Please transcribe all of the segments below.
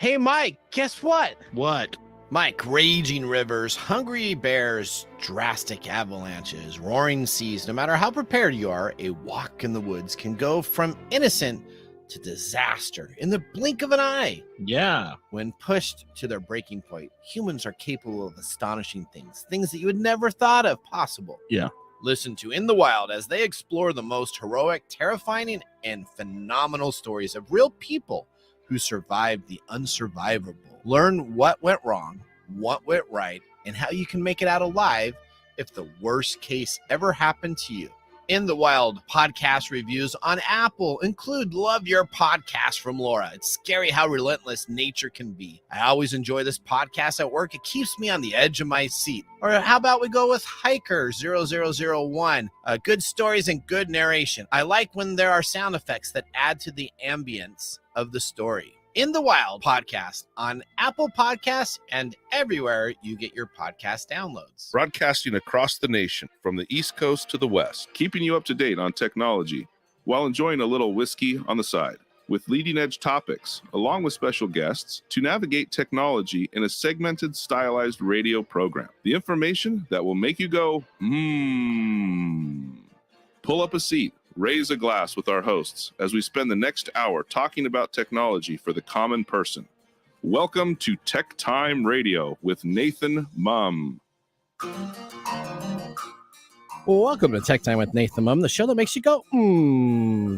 Hey, Mike, guess what? What? Mike, raging rivers, hungry bears, drastic avalanches, roaring seas. No matter how prepared you are, a walk in the woods can go from innocent to disaster in the blink of an eye. Yeah. When pushed to their breaking point, humans are capable of astonishing things that you would never thought of possible. Yeah. Listen to In the Wild as they explore the most heroic, terrifying, and phenomenal stories of real people who survived the unsurvivable. Learn what went wrong, what went right, and how you can make it out alive if the worst case ever happened to you. In the Wild podcast reviews on Apple include Love Your Podcast from Laura. It's scary how relentless nature can be. I always enjoy this podcast at work. It keeps me on the edge of my seat. Or how about we go with Hiker 0001? Good stories and good narration. I like when there are sound effects that add to the ambience of the story. In the Wild podcast on Apple Podcasts and everywhere you get your podcast downloads. Broadcasting across the nation from the East Coast to the West, keeping you up to date on technology while enjoying a little whiskey on the side, with leading edge topics, along with special guests, to navigate technology in a segmented, stylized radio program. The information that will make you go, Pull up a seat. Raise a glass with our hosts as we spend the next hour talking about technology for the common person. Welcome to TechTime Radio with Nathan Mumm. Well, welcome to Tech Time with Nathan Mumm, the show that makes you go,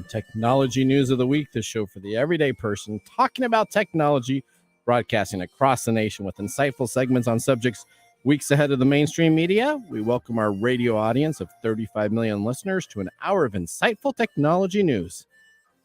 Technology news of the week, the show for the everyday person, talking about technology, broadcasting across the nation with insightful segments on subjects weeks ahead of the mainstream media. We welcome our radio audience of 35 million listeners to an hour of insightful technology news.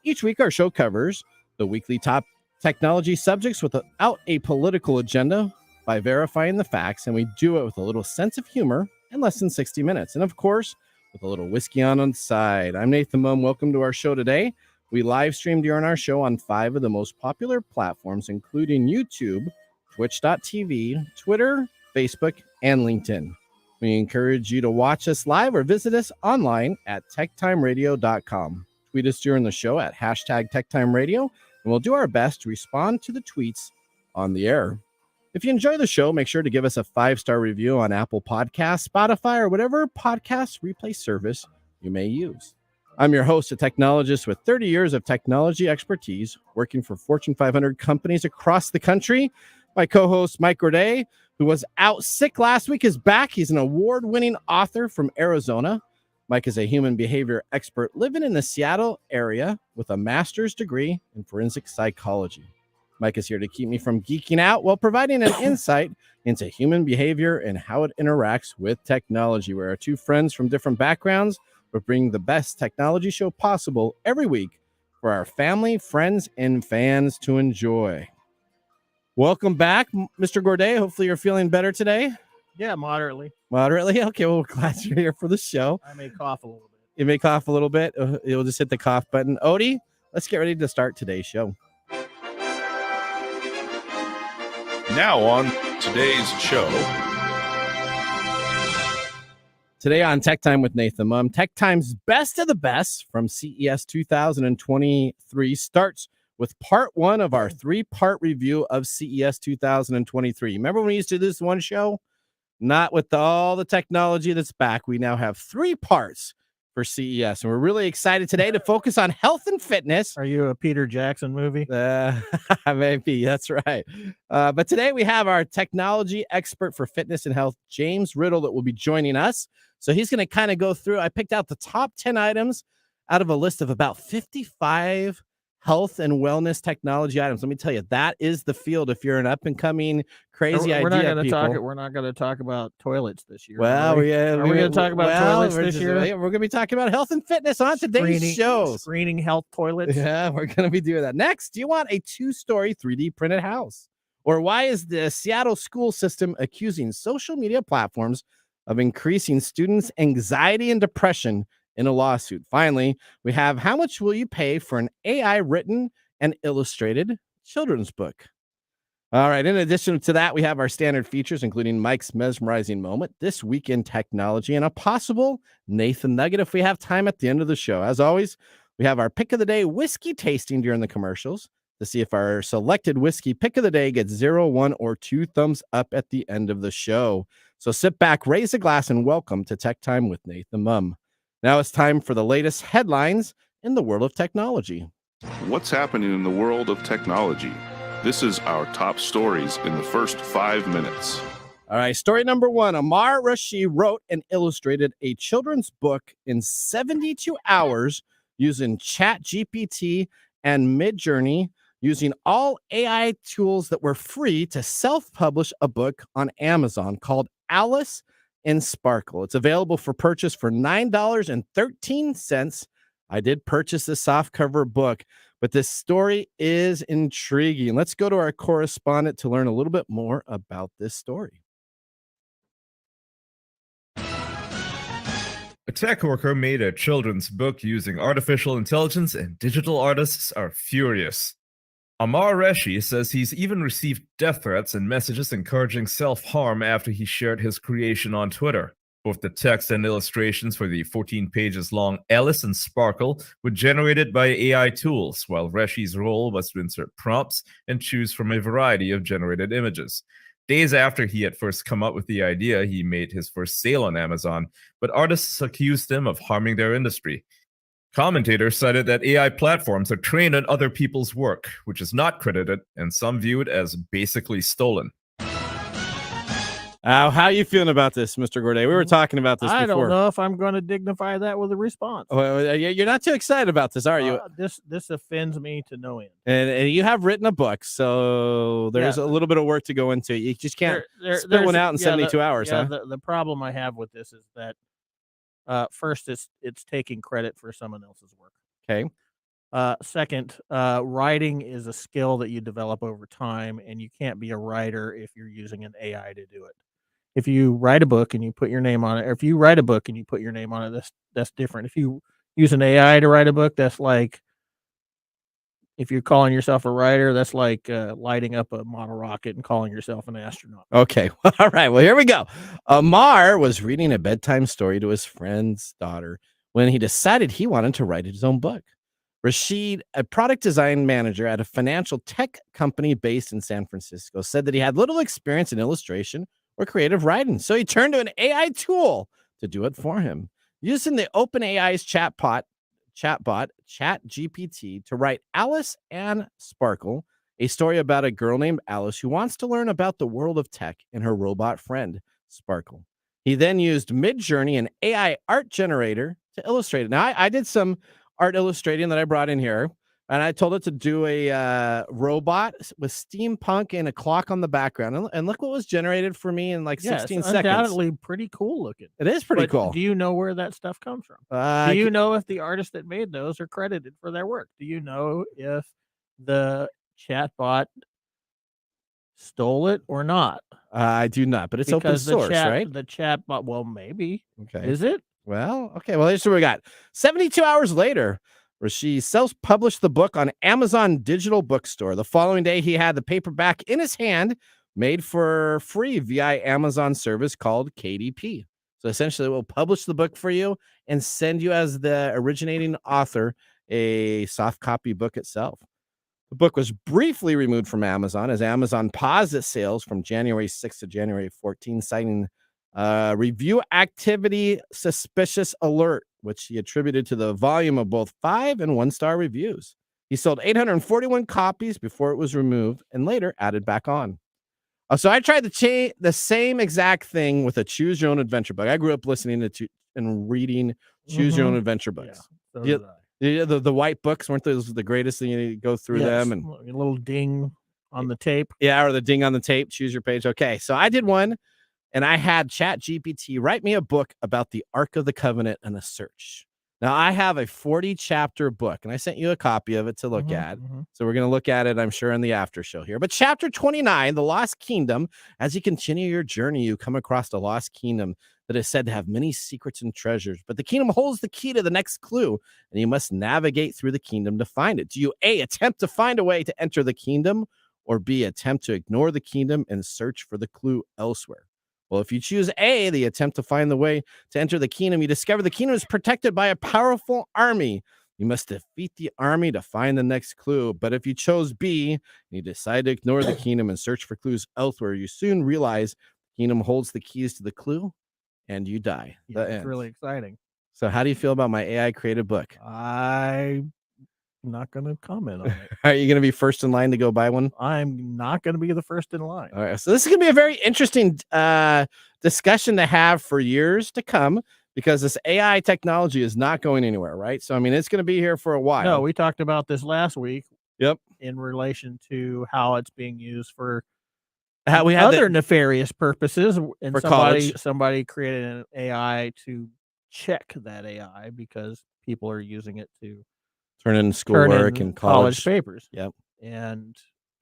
Each week, our show covers the weekly top technology subjects without a political agenda by verifying the facts, and we do it with a little sense of humor in less than 60 minutes. And of course, with a little whiskey on the side. I'm Nathan Mumm. Welcome to our show today. We live stream during our show on 5 of the most popular platforms, including YouTube, Twitch.tv, Twitter, Facebook, and LinkedIn. We encourage you to watch us live or visit us online at techtimeradio.com. Tweet us during the show at hashtag TechTimeRadio, and we'll do our best to respond to the tweets on the air. If you enjoy the show, make sure to give us a 5-star review on Apple Podcasts, Spotify, or whatever podcast replay service you may use. I'm your host, a technologist with 30 years of technology expertise, working for Fortune 500 companies across the country. My co-host, Mike Gorday, who was out sick last week, is back. He's an award-winning author from Arizona. Mike is a human behavior expert living in the Seattle area with a master's degree in forensic psychology. Mike is here to keep me from geeking out while providing an insight into human behavior and how it interacts with technology. We're two friends from different backgrounds, but bring the best technology show possible every week for our family, friends, and fans to enjoy. Welcome back, Mr. Gorday. Hopefully you're feeling better today. Yeah, moderately. Moderately? Okay, well, we're glad you're here for the show. I may cough a little bit. You may cough a little bit. You'll just hit the cough button. Odie, let's get ready to start today's show. Now on today's show. Today on Tech Time with Nathan Mumm, Tech Time's best of the best from CES 2023 starts with part 1 of our 3-part review of CES 2023. Remember when we used to do this one show? Not with all the technology that's back. We now have 3 parts for CES, and we're really excited today to focus on health and fitness. Are you a Peter Jackson movie? Maybe, that's right. But today we have our technology expert for fitness and health, James Riddle, that will be joining us. So he's going to kind of go through. I picked out the top 10 items out of a list of about 55 health and wellness technology items. Let me tell you, that is the field if you're an up-and-coming crazy idea people. We're not going to talk about toilets this year. Well, are we going to talk about toilets this year? We're going to be talking about health and fitness on today's show. Screening health toilets. Yeah, we're going to be doing that. Next, do you want a 2-story 3D printed house? Or why is the Seattle school system accusing social media platforms of increasing students' anxiety and depression in a lawsuit? Finally, we have how much will you pay for an AI written and illustrated children's book? All right. In addition to that, we have our standard features, including Mike's mesmerizing moment, this week in technology, and a possible Nathan Nugget if we have time at the end of the show. As always, we have our pick of the day whiskey tasting during the commercials, to see if our selected whiskey pick of the day gets 0, 1, or 2 thumbs up at the end of the show. So sit back, raise a glass, and welcome to Tech Time with Nathan Mumm. Now it's time for the latest headlines in the world of technology. What's happening in the world of technology? This is our top stories in the first 5 minutes. All right, story number 1. Amar Rashid wrote and illustrated a children's book in 72 hours using ChatGPT and Midjourney, using all AI tools that were free to self-publish a book on Amazon called Alice in Sparkle. It's available for purchase for $9.13. I did purchase this softcover book, but this story is intriguing. Let's go to our correspondent to learn a little bit more about this story. A tech worker made a children's book using artificial intelligence, and digital artists are furious. Amar Reshi says he's even received death threats and messages encouraging self-harm after he shared his creation on Twitter. Both the text and illustrations for the 14 pages long Alice in Sparkle were generated by AI tools, while Reshi's role was to insert prompts and choose from a variety of generated images. Days after he had first come up with the idea, he made his first sale on Amazon, but artists accused him of harming their industry. Commentators cited that AI platforms are trained on other people's work, which is not credited, and some view it as basically stolen. How are you feeling about this, Mr. Gourdet? We were talking about this before. I don't know if I'm going to dignify that with a response. Well, you're not too excited about this, are you? This offends me to no end. And you have written a book, so there's a little bit of work to go into. You just can't spit one out in 72 hours, huh? The problem I have with this is that first, it's taking credit for someone else's work. Okay. Second, writing is a skill that you develop over time, and you can't be a writer if you're using an AI to do it. If you write a book and you put your name on it, or if you write a book and you put your name on it, that's different. If you use an AI to write a book, that's like, if you're calling yourself a writer, that's like lighting up a model rocket and calling yourself an astronaut. Okay. All right. Well, here we go. Amar was reading a bedtime story to his friend's daughter when he decided he wanted to write his own book. Rashid, a product design manager at a financial tech company based in San Francisco, said that he had little experience in illustration or creative writing, so he turned to an AI tool to do it for him. Using the OpenAI's chatbot ChatGPT to write Alice and Sparkle, a story about a girl named Alice who wants to learn about the world of tech and her robot friend, Sparkle. He then used Midjourney, an AI art generator, to illustrate it. Now, I did some art illustrating that I brought in here, and I told it to do a robot with steampunk and a clock on the background. And look what was generated for me in like 16 seconds. Undoubtedly pretty cool looking. It is pretty cool. Do you know where that stuff comes from? Do you know if the artists that made those are credited for their work? Do you know if the chatbot stole it or not? I do not, but it's open source, right? The chatbot, well, maybe. Okay. Is it? Well, okay. Well, here's what we got. 72 hours later, Rashid self-published the book on Amazon Digital Bookstore. The following day, he had the paperback in his hand, made for free via Amazon service called KDP. So essentially, we'll publish the book for you and send you, as the originating author, a soft copy book itself. The book was briefly removed from Amazon as Amazon paused its sales from January 6th to January 14th, citing review activity suspicious alert, which he attributed to the volume of both 5- and 1-star reviews. He sold 841 copies before it was removed and later added back on. So I tried the same exact thing with a Choose Your Own Adventure book. I grew up listening to and reading Choose Your Own Adventure books. Yeah, so the white books, weren't those the greatest thing? You go through them and a little ding on the tape. Yeah, or the ding on the tape. Choose your page. Okay, so I did one, and I had ChatGPT write me a book about the Ark of the Covenant and a search. Now, I have a 40-chapter book, and I sent you a copy of it to look at. So we're going to look at it, I'm sure, in the after show here. But chapter 29, The Lost Kingdom, as you continue your journey, you come across the Lost Kingdom that is said to have many secrets and treasures. But the kingdom holds the key to the next clue, and you must navigate through the kingdom to find it. Do you, A, attempt to find a way to enter the kingdom, or B, attempt to ignore the kingdom and search for the clue elsewhere? Well, if you choose A, the attempt to find the way to enter the kingdom, you discover the kingdom is protected by a powerful army You must defeat the army to find the next clue. But if you chose B and you decide to ignore the kingdom and search for clues elsewhere, you soon realize the kingdom holds the keys to the clue and you die. Yeah, The it's end. really exciting. So how do you feel about my AI created book? I'm not going to comment on it. Are you going to be first in line to go buy one? I'm not going to be the first in line. All right. So this is going to be a very interesting discussion to have for years to come, because this AI technology is not going anywhere, right? So, I mean, it's going to be here for a while. No, we talked about this last week. Yep. In relation to how it's being used for we had other nefarious purposes, and for college. somebody created an AI to check that AI because people are using it to turn in schoolwork and college papers. Yep. And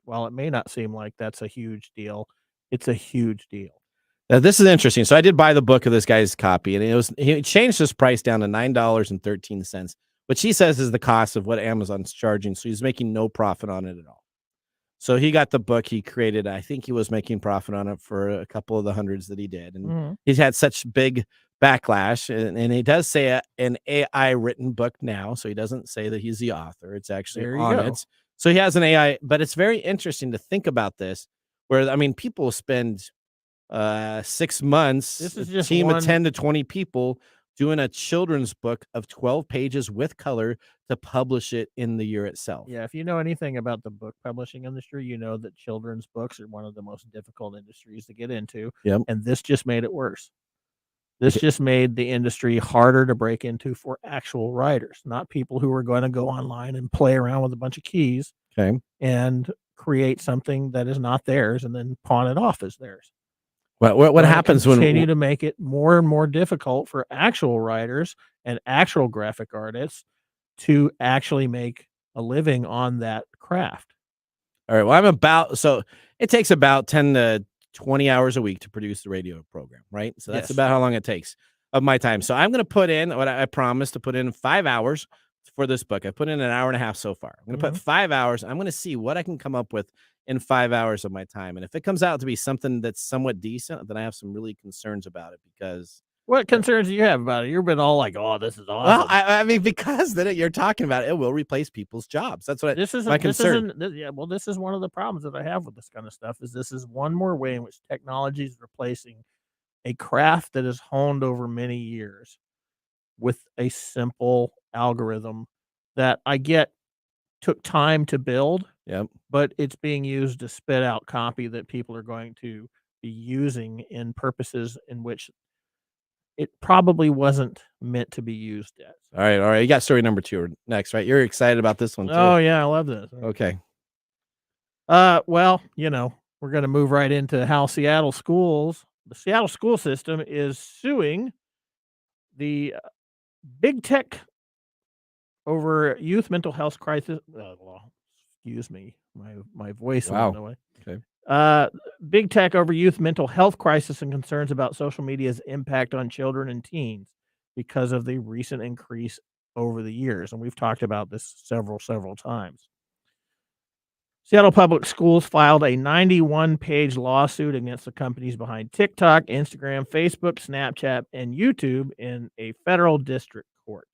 while it may not seem like that's a huge deal, it's a huge deal. Now, this is interesting. So I did buy the book of this guy's copy, and he changed his price down to $9.13, which he says is the cost of what Amazon's charging. So he's making no profit on it at all. So he got the book he created. I think he was making profit on it for a couple of the hundreds that he did. And he's had such big backlash. And he does say an AI written book now. So he doesn't say that he's the author. It's actually on it. So he has an AI, but it's very interesting to think about this, where, I mean, people spend 6 months, this is a just team of 10 to 20 people doing a children's book of 12 pages with color to publish it in the year itself. Yeah, if you know anything about the book publishing industry, you know that children's books are one of the most difficult industries to get into. Yep. And this just made it worse. This just made the industry harder to break into for actual writers, not people who are going to go online and play around with a bunch of keys and create something that is not theirs and then pawn it off as theirs. What happens when continue to make it more and more difficult for actual writers and actual graphic artists to actually make a living on that craft? All right. Well, so it takes about 10 to 20 hours a week to produce the radio program, right? So that's about how long it takes of my time. So I'm going to put in what I promised to put in 5 hours for this book. I put in an hour and a half so far. I'm going to put 5 hours. I'm going to see what I can come up with in 5 hours of my time. And if it comes out to be something that's somewhat decent, then I have some really concerns about it. Because what concerns do you have about it? You've been all like, "Oh, this is awesome." Well, I mean, because that you're talking about it will replace people's jobs. That's what my concern. This is one of the problems that I have with this kind of stuff. Is this is one more way in which technology is replacing a craft that is honed over many years with a simple algorithm that I get took time to build. Yep. But it's being used to spit out copy that people are going to be using in purposes in which it probably wasn't meant to be used as. All right. You got story number 2 next, right? You're excited about this one too. Oh yeah, I love this. Okay. Well, we're going to move right into how the Seattle school system is suing the big tech over youth mental health crisis. Excuse me, my voice went away. Okay. Big tech over youth mental health crisis and concerns about social media's impact on children and teens because of the recent increase over the years. And we've talked about this several times. Seattle Public Schools filed a 91-page lawsuit against the companies behind TikTok, Instagram, Facebook, Snapchat, and YouTube in a federal district court.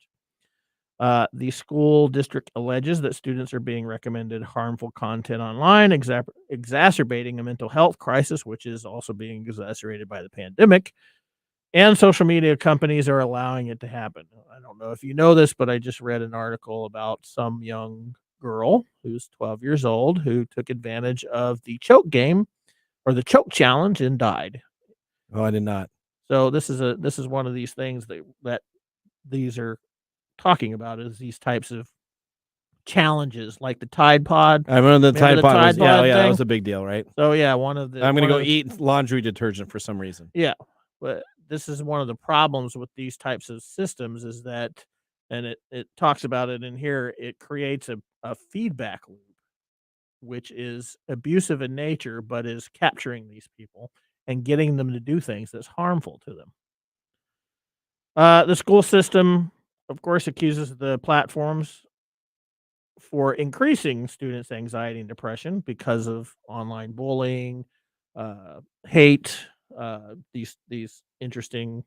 The school district alleges that students are being recommended harmful content online, exacerbating a mental health crisis, which is also being exacerbated by the pandemic, and social media companies are allowing it to happen. I don't know if you know this, but I just read an article about some young girl who's 12 years old who took advantage of the choke game or the choke challenge and died. Oh, I did not. So this is one of these things that these are talking about, is these types of challenges like the Tide Pod. I remember the Tide Pod. Yeah, thing? that was a big deal, right? So yeah, I'm going to go eat laundry detergent for some reason. Yeah, but this is one of the problems with these types of systems is that, and it talks about it in here, it creates a feedback loop, which is abusive in nature, but is capturing these people and getting them to do things that's harmful to them. The school system, of course, accuses the platforms for increasing students' anxiety and depression because of online bullying, hate, these interesting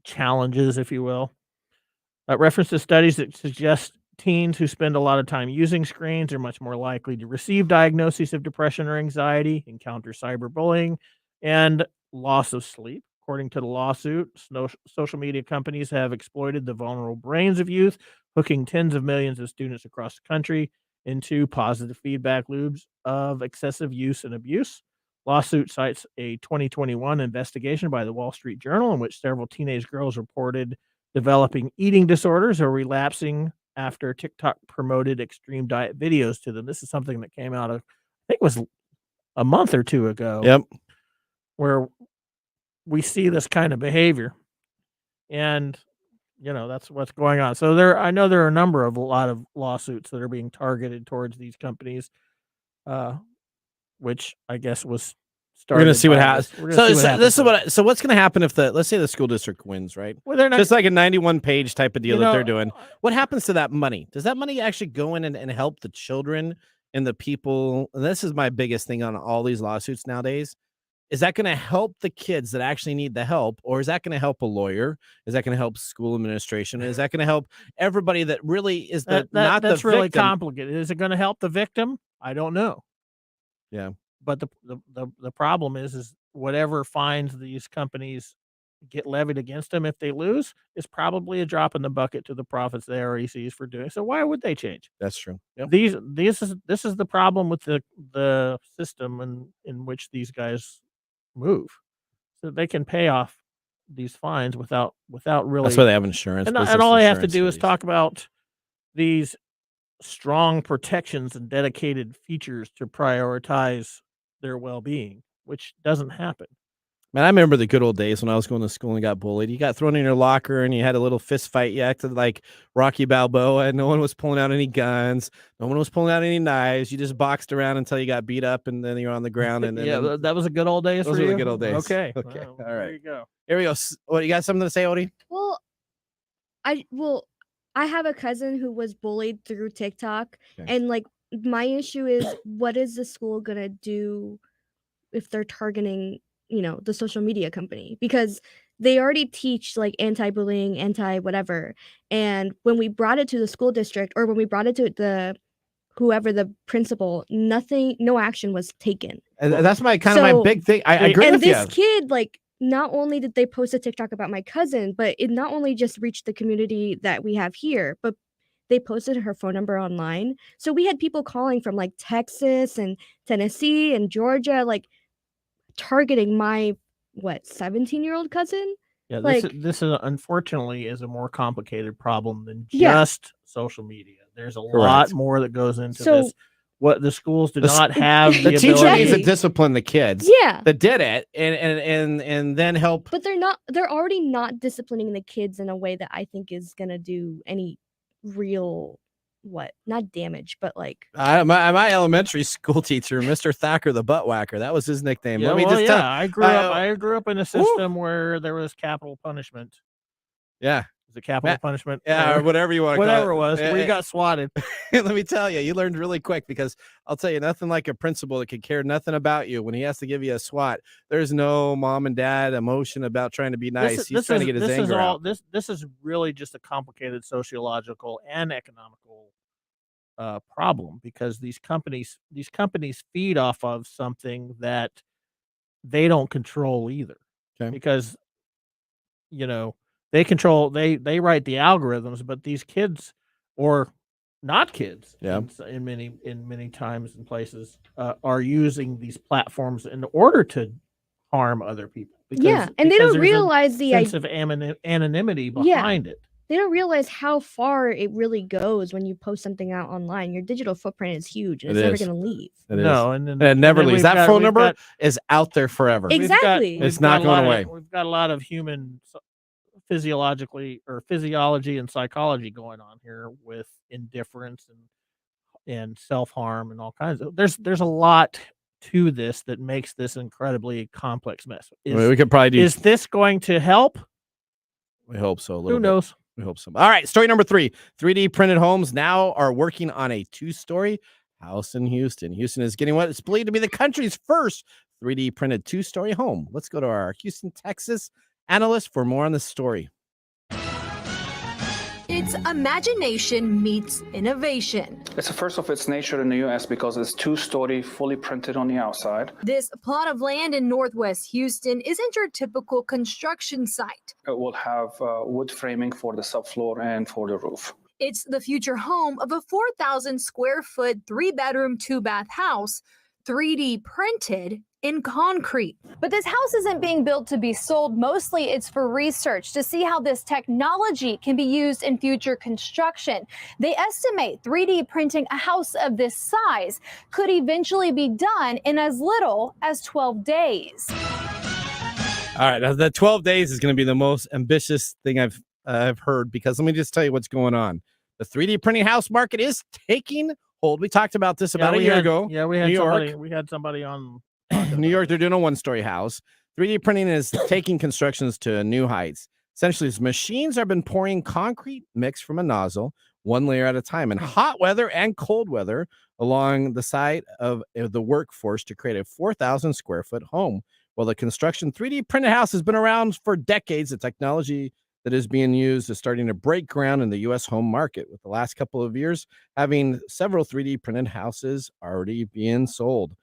challenges, if you will. References studies that suggest teens who spend a lot of time using screens are much more likely to receive diagnoses of depression or anxiety, encounter cyberbullying, and loss of sleep. According to the lawsuit, social media companies have exploited the vulnerable brains of youth, hooking tens of millions of students across the country into positive feedback loops of excessive use and abuse. Lawsuit cites a 2021 investigation by the Wall Street Journal in which several teenage girls reported developing eating disorders or relapsing after TikTok promoted extreme diet videos to them. This is something that came out of, I think it was a month or two ago. Yep. Where we see this kind of behavior. And, that's what's going on. So I know there are a lot of lawsuits that are being targeted towards these companies, which I guess was We're going to see what happens. So what's going to happen if let's say the school district wins, right? Well, they're not, just like a 91-page type of deal that they're doing. What happens to that money? Does that money actually go in and help the children and the people? And this is my biggest thing on all these lawsuits nowadays. Is that going to help the kids that actually need the help? Or is that going to help a lawyer? Is that going to help school administration? Is that going to help everybody that really is that's really complicated? Is it going to help the victim? I don't know. Yeah. But the problem is whatever fines these companies get levied against them if they lose is probably a drop in the bucket to the profits the RECs for doing. So why would they change? That's true. Yep. This is the problem with the system in which these guys move. So they can pay off these fines without really. That's why they have insurance. And all they have to do is talk about these strong protections and dedicated features to prioritize their well-being, which doesn't happen. Man, I remember the good old days when I was going to school and got bullied. You got thrown in your locker and you had a little fist fight. You acted like Rocky Balboa, and no one was pulling out any guns. No one was pulling out any knives. You just boxed around until you got beat up, and then you're on the ground. And then, that was a good old days. Those for were you? the good old days. Okay. All right. There you go. Here we go. What, you got something to say, Odie? Well, I have a cousin who was bullied through TikTok, and like my issue is, what is the school gonna do if they're targeting, the social media company? Because they already teach like anti-bullying, anti-whatever. And when we brought it to the school district, or when we brought it to whoever the principal, no action was taken. And that's my big thing. I agree with you. And this kid, like, not only did they post a TikTok about my cousin, but it not only just reached the community that we have here, but they posted her phone number online. So we had people calling from like Texas and Tennessee and Georgia, like targeting my 17-year-old cousin. Yeah, like, this is unfortunately is a more complicated problem than just social media. There's a lot more that goes into this. What the schools do not have the teacher needs to discipline the kids. Yeah, that did it, and then help. But they're already not disciplining the kids in a way that I think is gonna do any real not damage, but like my elementary school teacher, Mr. Thacker the butt whacker, that was his nickname. Yeah, I grew up in a system where there was capital punishment. Yeah. The capital punishment, or whatever you want to whatever call it. Where you got swatted. Let me tell you, you learned really quick, because I'll tell you, nothing like a principal that could care nothing about you when he has to give you a swat. There's no mom and dad emotion about trying to be nice. He's trying to get his anger out. This is really just a complicated sociological and economical problem, because these companies feed off of something that they don't control either. Okay. Because they control, they write the algorithms, but these kids, or not kids, in many times and places, are using these platforms in order to harm other people. And they don't realize the sense of anonymity behind it. They don't realize how far it really goes when you post something out online. Your digital footprint is huge, and it's never going to leave. And it never leaves. That phone number is out there forever. Exactly. It's not going away. We've got a lot of human physiology and psychology going on here with indifference and self-harm and all kinds of. There's a lot to this that makes this incredibly complex mess. We could probably do. Is this going to help? We hope so. Who knows? We hope so. All right, story number 3. 3D printed homes now are working on a 2-story house in Houston. Houston is getting what is believed to be the country's first 3D printed 2-story home. Let's go to our Houston, Texas analyst for more on this story. It's It's imagination meets innovation. It's the first of its nature in the U.S. because it's two-story, fully printed on the outside. This plot of land in Northwest Houston isn't your typical construction site. It will have wood framing for the subfloor and for the roof. It's the future home of a 4,000 square foot, 3-bedroom, 2-bath house, 3D printed in concrete. But this house isn't being built to be sold. Mostly it's for research to see how this technology can be used in future construction. They estimate 3D printing a house of this size could eventually be done in as little as 12 days. All right, now the 12 days is going to be the most ambitious thing I've heard, because let me just tell you what's going on. The 3D printing house market is taking hold. We talked about this about a year ago. Yeah, we had somebody on New York. They're doing a one-story house. 3D printing is taking constructions to new heights. Essentially, these machines have been pouring concrete mix from a nozzle, one layer at a time, in hot weather and cold weather along the side of the workforce to create a 4,000 square foot home. Well, the construction 3D printed house has been around for decades. The technology that is being used is starting to break ground in the U.S. home market, with the last couple of years having several 3D printed houses already being sold.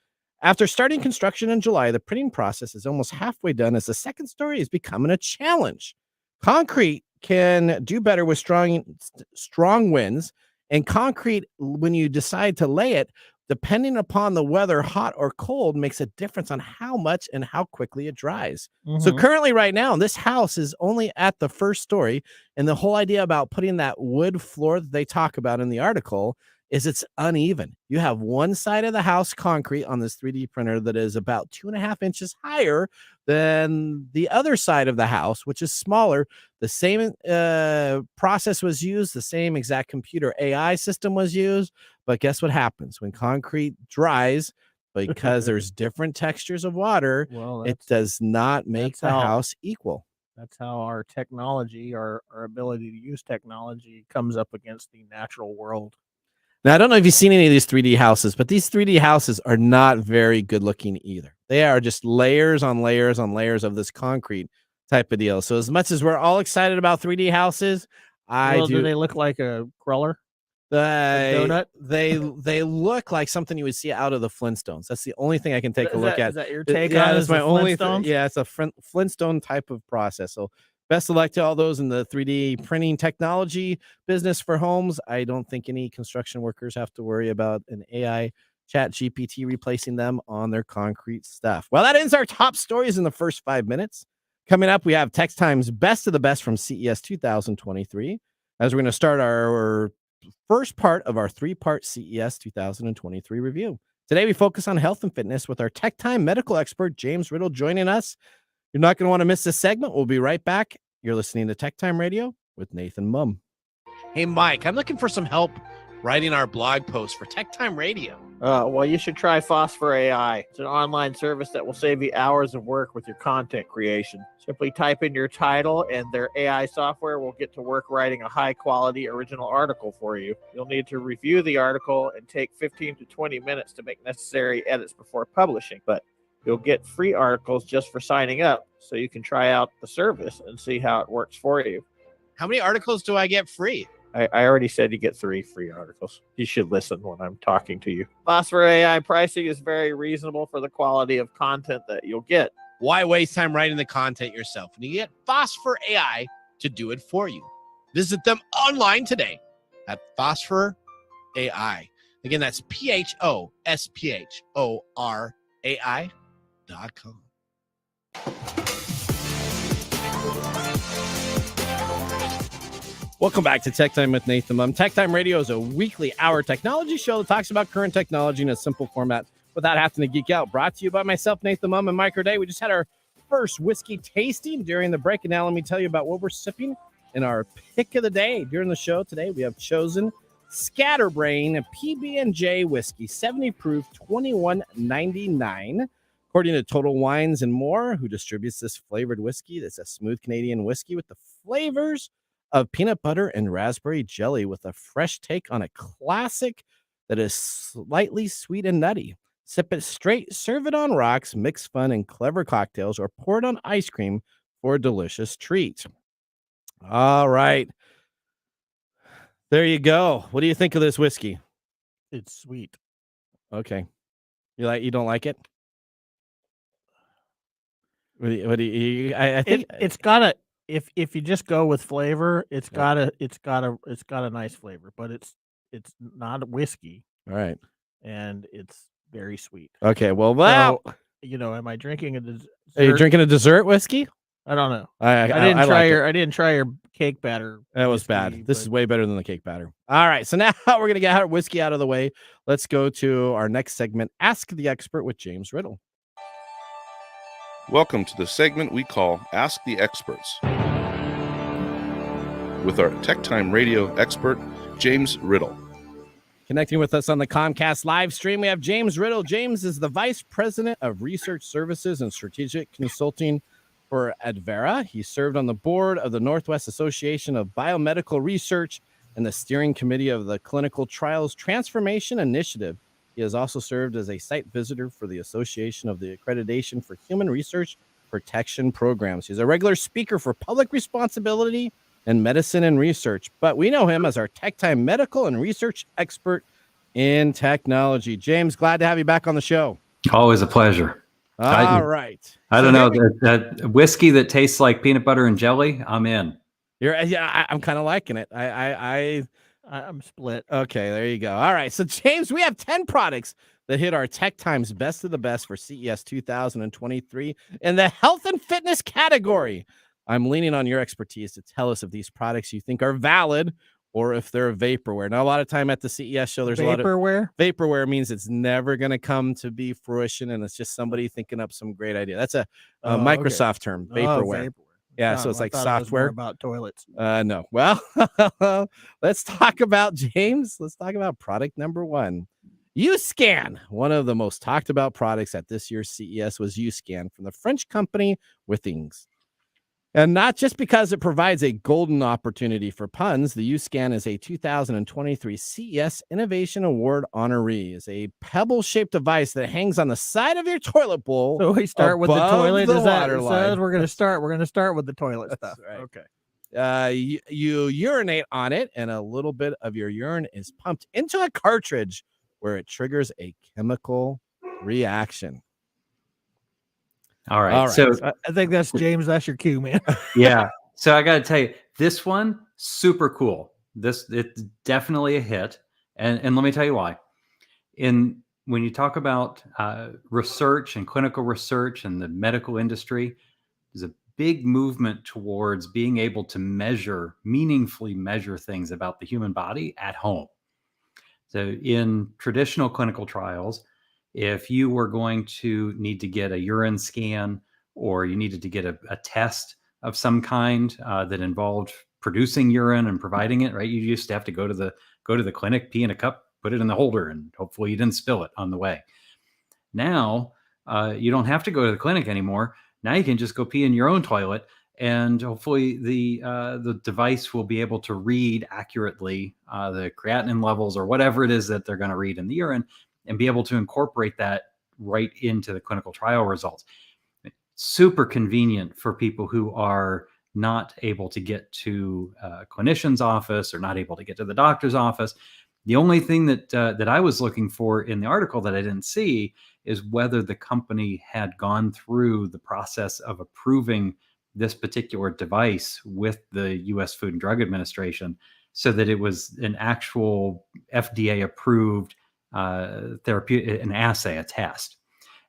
After starting construction in July, the printing process is almost halfway done, as the second story is becoming a challenge. Concrete can do better with strong winds, and concrete, when you decide to lay it, depending upon the weather, hot or cold, makes a difference on how much and how quickly it dries. So currently right now, this house is only at the first story. And the whole idea about putting that wood floor that they talk about in the article is it's uneven. You have one side of the house concrete on this 3D printer that is about 2.5 inches higher than the other side of the house, which is smaller. The same process was used, the same exact computer AI system was used. But guess what happens when concrete dries? Because there's different textures of water, it does not make the house equal. That's how our technology, our ability to use technology, comes up against the natural world. Now, I don't know if you've seen any of these 3D houses, but these 3D houses are not very good looking either. They are just layers on layers on layers of this concrete type of deal. So as much as we're all excited about 3D houses, do they look like a cruller? A donut? They look like something you would see out of the Flintstones. That's the only thing I can take a look at. Is that your take on it? Yeah, that's my only thing. Yeah, it's a Flintstone type of process. So best of luck to all those in the 3D printing technology business for homes. I don't think any construction workers have to worry about an AI chat GPT replacing them on their concrete stuff. Well, that ends our top stories in the first 5 minutes. Coming up, we have TechTime's best of the best from CES 2023, as we're going to start our first part of our 3-part CES 2023 review. Today, we focus on health and fitness with our TechTime medical expert, James Riddle, joining us. You're not going to want to miss this segment. We'll be right back. You're listening to TechTime Radio with Nathan Mumm. Hey, Mike, I'm looking for some help writing our blog post for TechTime Radio. Well, you should try Phosphor AI. It's an online service that will save you hours of work with your content creation. Simply type in your title, and their AI software will get to work writing a high-quality original article for you. You'll need to review the article and take 15 to 20 minutes to make necessary edits before publishing. But you'll get free articles just for signing up, so you can try out the service and see how it works for you. How many articles do I get free? I already said you get 3 free articles. You should listen when I'm talking to you. Phosphor AI pricing is very reasonable for the quality of content that you'll get. Why waste time writing the content yourself when you get Phosphor AI to do it for you? Visit them online today at Phosphor AI. Again, that's PHOSPHORAI.com. Welcome back to Tech Time with Nathan Mumm. Tech Time Radio is a weekly hour technology show that talks about current technology in a simple format without having to geek out. Brought to you by myself, Nathan Mumm, and Mike Day. We just had our first whiskey tasting during the break, and now let me tell you about what we're sipping in our pick of the day. During the show today, we have chosen Scatterbrain, a PB&J whiskey, 70 proof, $21.99. According to Total Wines and More, who distributes this flavored whiskey, that's a smooth Canadian whiskey with the flavors of peanut butter and raspberry jelly, with a fresh take on a classic that is slightly sweet and nutty. Sip it straight, serve it on rocks, mix fun and clever cocktails, or pour it on ice cream for a delicious treat. All right. There you go. What do you think of this whiskey? It's sweet. Okay. You don't like it? What do you I think It's got a if you just go with flavor, it's got a nice flavor, but it's not a whiskey. all right. And it's very sweet. Okay, well, wow. So, am I drinking a dessert? Are you drinking a dessert whiskey? I don't know. I didn't try your cake batter. That was bad. This is way better than the cake batter. All right, so now we're gonna get our whiskey out of the way. Let's go to our next segment, Ask the Expert with James Riddle. Welcome to the segment we call Ask the Experts with our TechTime Radio expert, James Riddle. Connecting with us on the Comcast live stream, we have James Riddle. James is the Vice President of Research Services and Strategic Consulting for Advera. He served on the board of the Northwest Association of Biomedical Research and the steering committee of the Clinical Trials Transformation Initiative. He has also served as a site visitor for the Association of the Accreditation for Human Research Protection Programs. He's a regular speaker for public responsibility and medicine and research, but we know him as our TechTime medical and research expert in technology. James, glad to have you back on the show. Always a pleasure. All right. I don't know that whiskey that tastes like peanut butter and jelly. I'm in. I'm kind of liking it. I'm split. Okay, there you go. All right. So, James, we have 10 products that hit our Tech Times Best of the Best for CES 2023 in the health and fitness category. I'm leaning on your expertise to tell us if these products you think are valid or if they're vaporware. Now, a lot of time at the CES show, there's vaporware? A lot of vaporware means it's never going to come to be fruition, and it's just somebody thinking up some great idea. That's a Microsoft term, vaporware. Yeah, so it's like software. About toilets. No. Well, let's talk about, James. Let's talk about product number 1. UScan. One of the most talked about products at this year's CES was UScan from the French company Withings. And not just because it provides a golden opportunity for puns, the UScan is a 2023 CES Innovation Award honoree. It's a pebble-shaped device that hangs on the side of your toilet bowl. So we start with the toilet. Is that we're going to start? We're going to start with the toilet stuff. Right. Okay. You urinate on it, and a little bit of your urine is pumped into a cartridge where it triggers a chemical reaction. All right. So I think that's James. That's your cue, man. Yeah. So I got to tell you, this one, super cool. It's definitely a hit. And let me tell you why. When you talk about research and clinical research and the medical industry, there's a big movement towards being able to meaningfully measure things about the human body at home. So in traditional clinical trials, if you were going to need to get a urine scan or you needed to get a test of some kind that involved producing urine and providing it, right? You used to have to go to the clinic, pee in a cup, put it in the holder, and hopefully you didn't spill it on the way. Now, you don't have to go to the clinic anymore. Now you can just go pee in your own toilet, and hopefully the device will be able to read accurately the creatinine levels or whatever it is that they're going to read in the urine, and be able to incorporate that right into the clinical trial results. Super convenient for people who are not able to get to a clinician's office or not able to get to the doctor's office. The only thing that I was looking for in the article that I didn't see is whether the company had gone through the process of approving this particular device with the U.S. Food and Drug Administration so that it was an actual FDA-approved therapeutic, an assay, a test.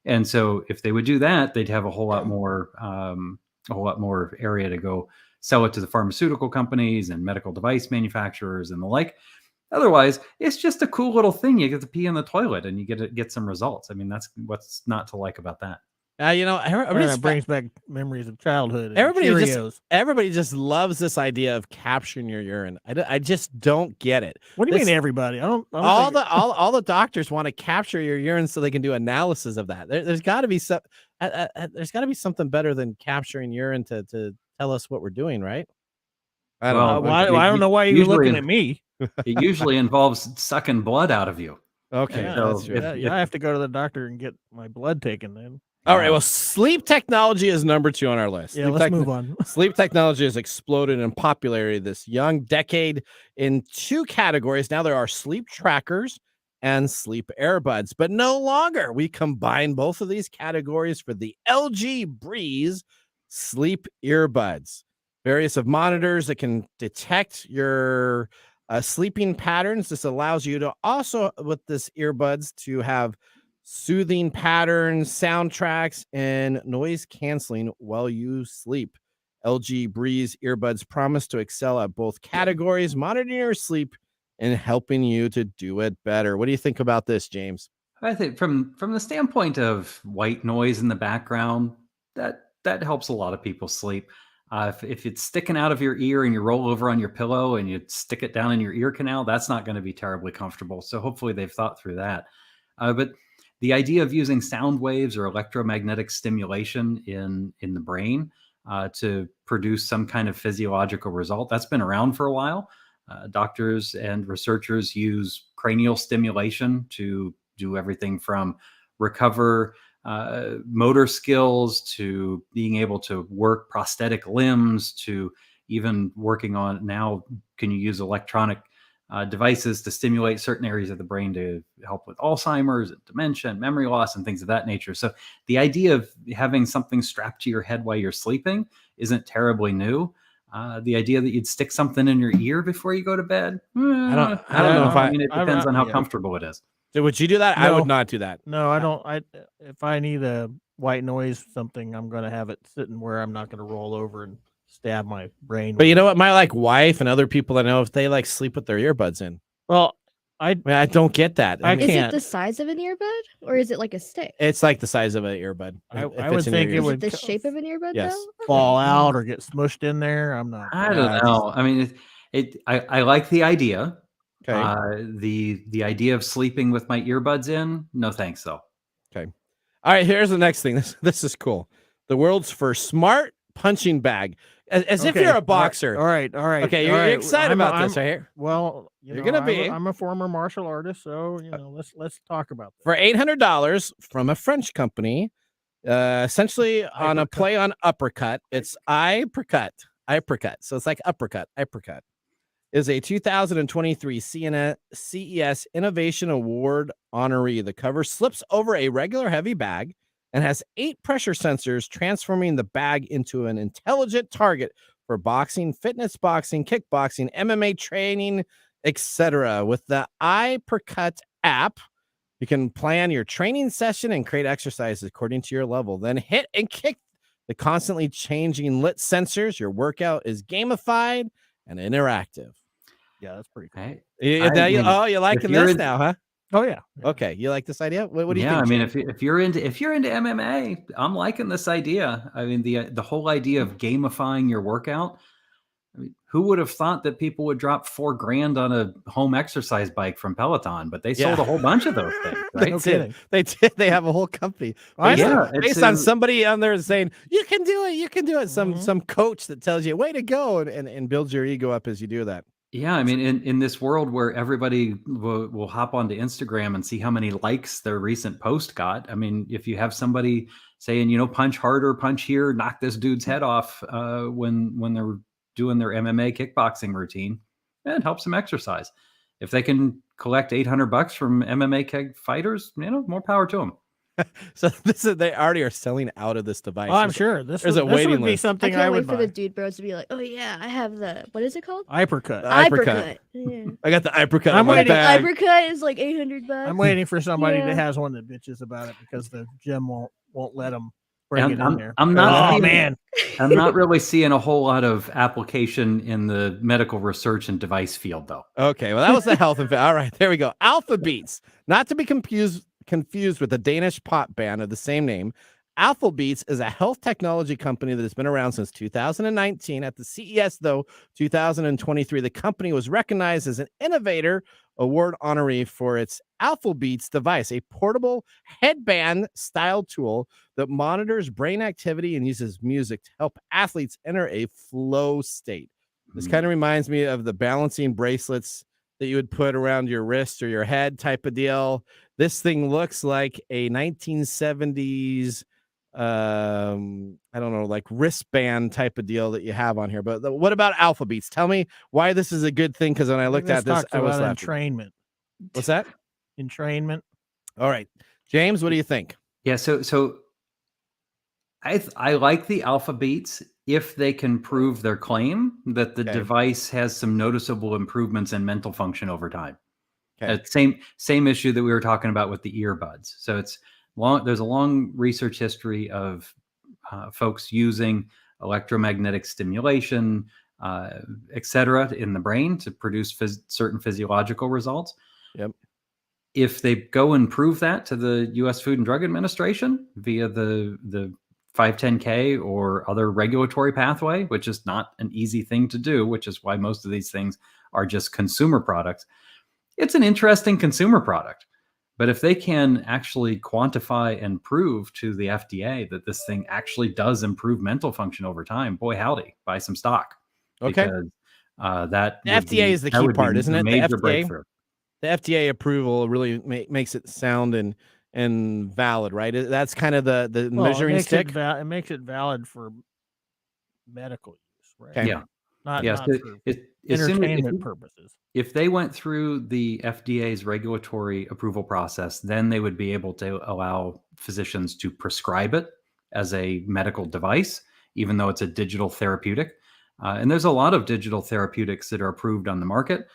And so if they would do that, they'd have a whole lot more area to go sell it to the pharmaceutical companies and medical device manufacturers and the like. Otherwise, it's just a cool little thing. You get to pee in the toilet and you get some results. I mean, that's what's not to like about that. It brings back memories of childhood. Everybody just loves this idea of capturing your urine. I just don't get it. What do you mean, everybody? All the doctors want to capture your urine so they can do analysis of that. There's got to be something better than capturing urine to tell us what we're doing, right? I don't know why you're looking at me. It usually involves sucking blood out of you. Okay, yeah, that's true. I have to go to the doctor and get my blood taken then. All right. Well, sleep technology is number 2 on our list. Yeah, let's move on. Sleep technology has exploded in popularity this young decade in 2 categories. Now there are sleep trackers and sleep earbuds, but no longer. We combine both of these categories for the LG Breeze sleep earbuds. Various of monitors that can detect your sleeping patterns. This allows you to also, with this earbuds, to have soothing patterns, soundtracks, and noise canceling while you sleep. LG Breeze earbuds promise to excel at both categories, monitoring your sleep and helping you to do it better. What do you think about this, James? I think from the standpoint of white noise in the background, that helps a lot of people sleep. If it's sticking out of your ear and you roll over on your pillow and you stick it down in your ear canal, that's not going to be terribly comfortable. So hopefully they've thought through that. But the idea of using sound waves or electromagnetic stimulation in the brain to produce some kind of physiological result, that's been around for a while. Doctors and researchers use cranial stimulation to do everything from recover motor skills to being able to work prosthetic limbs to even working on now, can you use electronic devices to stimulate certain areas of the brain to help with Alzheimer's and dementia and memory loss and things of that nature. So the idea of having something strapped to your head while you're sleeping isn't terribly new. The idea that you'd stick something in your ear before you go to bed, I don't know if I mean, it depends on how comfortable it is. So would you do that? No. I would not do that. No, I don't. If I need a white noise something, I'm going to have it sitting where I'm not going to roll over and stab my brain. But you know what? My wife and other people I know, if they sleep with their earbuds in. Well, I don't get that. I Is can't. it the size of an earbud or is it like a stick? It's like the size of an earbud. I It would fits in your think it ears. Is would it the shape of an earbud Yes. though? fall out or get smushed in there. I'm not. I don't know. I mean, I like the idea. Okay. The idea of sleeping with my earbuds in, no thanks though. Okay. All right, here's the next thing. This is cool. The world's first smart punching bag. As if Okay, you're a boxer. All right. Okay, you're excited about this right here. Well, You're gonna be. I'm a former martial artist, so let's talk about this. For $800 from a French company, essentially on a play on uppercut. It's uppercut. So it's like uppercut. Is a 2023 CES Innovation Award honoree. The cover slips over a regular heavy bag and has 8 pressure sensors, transforming the bag into an intelligent target for boxing, fitness boxing, kickboxing, MMA training, etc. With the iPercut app, you can plan your training session and create exercises according to your level. Then hit and kick the constantly changing lit sensors. Your workout is gamified and interactive. Yeah, that's pretty cool. Right? You're liking this now, huh? Oh yeah. Okay, you like this idea? What do you Yeah, think? I mean, James? if you're into MMA, I'm liking this idea. I mean, the whole idea of gamifying your workout. I mean, who would have thought that people would drop $4,000 on a home exercise bike from Peloton? But they sold a whole bunch of those things, right? No kidding. They did. They have a whole company based on somebody on there saying you can do it. You can do it. Some coach that tells you way to go and builds your ego up as you do that. Yeah, I mean, in this world where everybody will hop onto Instagram and see how many likes their recent post got. I mean, if you have somebody saying, punch harder, punch here, knock this dude's head off when they're doing their MMA kickboxing routine, it helps them exercise. If they can collect $800 from MMA fighters, more power to them. So they already are selling out of this device. Oh, I'm sure there's a waiting would be list. something I can't would wait for buy. the dude bros to be like, oh yeah, I have the, what is it called? Ipercut. Ipercut. Yeah. I got the Ipercut. I'm waiting. Ipercut is like $800. I'm waiting for somebody Yeah. that has one that bitches about it because the gym won't let them bring it in there. I'm not. Oh man, I'm not really seeing a whole lot of application in the medical research and device field, though. Okay, well, that was the health and all right, there we go. Alpha Beats, not to be confused with the Danish pop band of the same name. Alpha Beats is a health technology company that has been around since 2019. At the CES, though, 2023, the company was recognized as an Innovator Award honoree for its Alpha Beats device, a portable headband-style tool that monitors brain activity and uses music to help athletes enter a flow state. This kind of reminds me of the balancing bracelets that you would put around your wrist or your head type of deal. This thing looks like a 1970s I don't know, like wristband type of deal that you have on here. But what about alpha beats? Tell me why this is a good thing, because when I looked at this, I was laughing. Entrainment. What's that? Entrainment. All right, James, what do you think? Yeah, so I like the alpha beats if they can prove their claim that the device has some noticeable improvements in mental function over time. Same issue that we were talking about with the earbuds. So there's a long research history of folks using electromagnetic stimulation, et cetera, in the brain to produce certain physiological results. Yep. If they go and prove that to the U.S. Food and Drug Administration via the 510K or other regulatory pathway, which is not an easy thing to do, which is why most of these things are just consumer products. It's an interesting consumer product. But if they can actually quantify and prove to the FDA that this thing actually does improve mental function over time, boy, howdy, buy some stock. Okay. Because the FDA is the key part, isn't it? Major The breakthrough. The FDA approval really makes it sound and valid, right? That's kind of the measuring stick. It makes it valid for medical use, right? Okay. Yeah. Not for entertainment purposes. If they went through the FDA's regulatory approval process, then they would be able to allow physicians to prescribe it as a medical device, even though it's a digital therapeutic. And there's a lot of digital therapeutics that are approved on the market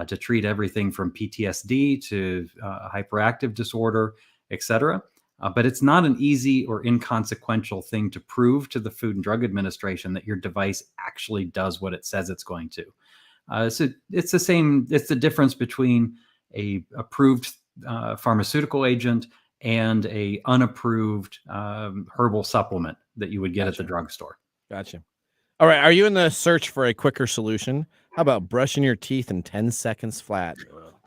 to treat everything from PTSD to hyperactive disorder, et cetera. But it's not an easy or inconsequential thing to prove to the Food and Drug Administration that your device actually does what it says it's going to. So it's the same. It's the difference between a approved pharmaceutical agent and a unapproved herbal supplement that you would get at the drugstore. Gotcha. All right. Are you in the search for a quicker solution? How about brushing your teeth in 10 seconds flat?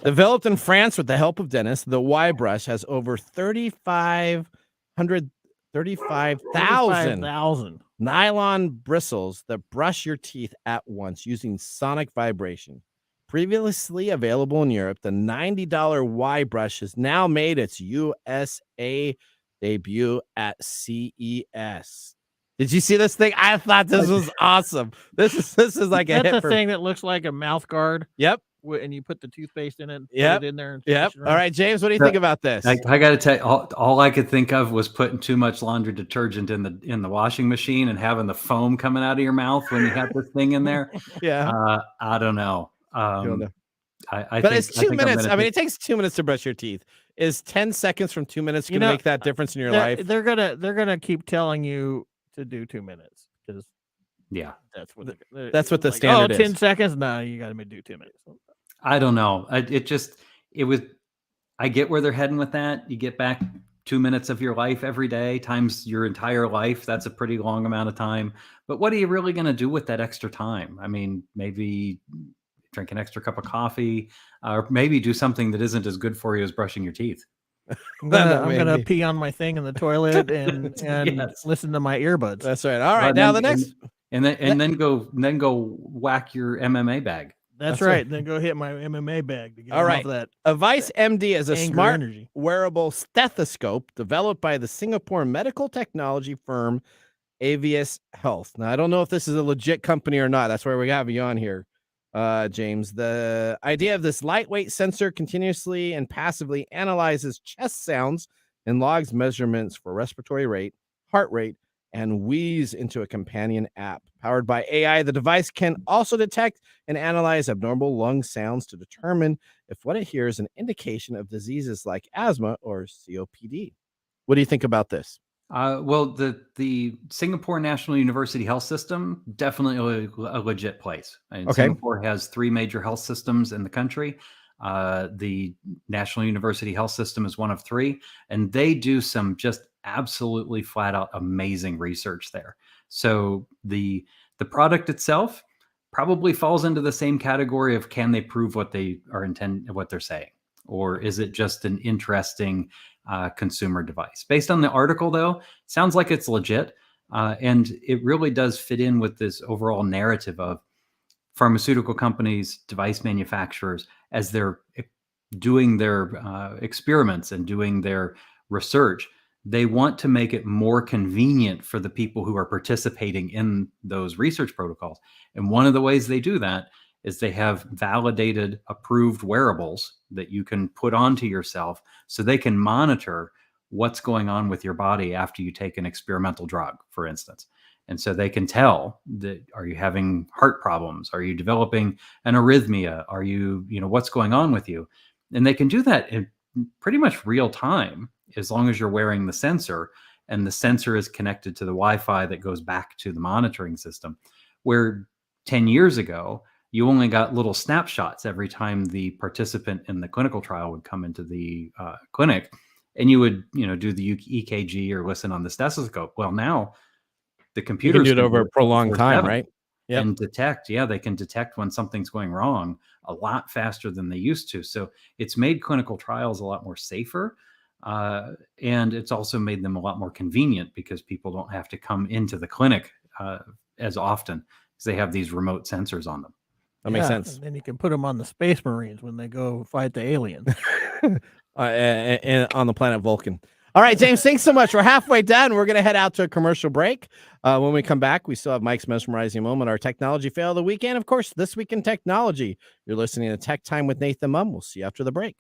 Developed in France with the help of dentists, the Y Brush has over 35,000 nylon bristles that brush your teeth at once using sonic vibration. Previously available in Europe, the $90 Y Brush has now made its USA debut at CES. Did you see this thing? I thought this was awesome. This is like a That's thing that looks like a mouth guard. Yep. And you put the toothpaste in it and put it in there. And yep. All right, James, what do you think about this? I got to tell you, all I could think of was putting too much laundry detergent in the washing machine and having the foam coming out of your mouth when you have this thing in there. Yeah. I don't know. But think, it's 2 minutes. I mean, it takes 2 minutes to brush your teeth. Is 10 seconds from 2 minutes going to make that difference in your life? They're gonna keep telling you to do 2 minutes because that's what the standard is. 10 seconds. No, you got to do 2 minutes. I don't know. I get where they're heading with that. You get back 2 minutes of your life every day times your entire life. That's a pretty long amount of time. But what are you really going to do with that extra time? I mean, maybe drink an extra cup of coffee, or maybe do something that isn't as good for you as brushing your teeth. I'm gonna pee on my thing in the toilet and listen to my earbuds. That's right. All right. Now the next, and then go whack your MMA bag. That's right. Then go hit my MMA bag to get off that. Avice MD is a smart energy. wearable stethoscope developed by the Singapore medical technology firm Avius Health. Now, I don't know if this is a legit company or not. That's why we have you on here, James. The idea of this lightweight sensor continuously and passively analyzes chest sounds and logs measurements for respiratory rate, heart rate, and wheeze into a companion app. Powered by AI, the device can also detect and analyze abnormal lung sounds to determine if what it hears is an indication of diseases like asthma or COPD. What do you think about this? Well, the Singapore National University Health System, definitely a legit place. And Singapore has 3 major health systems in the country. The National University Health System is one of 3, and they do some just absolutely flat out amazing research there. So the product itself probably falls into the same category of, can they prove what they are what they're saying, or is it just an interesting consumer device? Based on the article, though, sounds like it's legit, and it really does fit in with this overall narrative of pharmaceutical companies, device manufacturers, as they're doing their experiments and doing their research. they want to make it more convenient for the people who are participating in those research protocols. And one of the ways they do that is they have validated, approved wearables that you can put onto yourself so they can monitor what's going on with your body after you take an experimental drug, for instance. And so they can tell that, are you having heart problems? Are you developing an arrhythmia? Are you, what's going on with you? And they can do that in pretty much real time, as long as you're wearing the sensor, and the sensor is connected to the Wi-Fi that goes back to the monitoring system. Where 10 years ago, you only got little snapshots every time the participant in the clinical trial would come into the clinic, and you would, do the EKG or listen on the stethoscope. Well, now the computers can do it over a prolonged time, right? Yep. And they can detect when something's going wrong a lot faster than they used to. So it's made clinical trials a lot more safer. And it's also made them a lot more convenient, because people don't have to come into the clinic as often, because they have these remote sensors on them. That makes sense. And then you can put them on the Space Marines when they go fight the aliens. And on the planet Vulcan. All right, James, thanks so much. We're halfway done. We're going to head out to a commercial break. When we come back, we still have Mike's Mesmerizing Moment, our technology fail of the weekend. Of course, This Week in Technology. You're listening to Tech Time with Nathan Mumm. We'll see you after the break.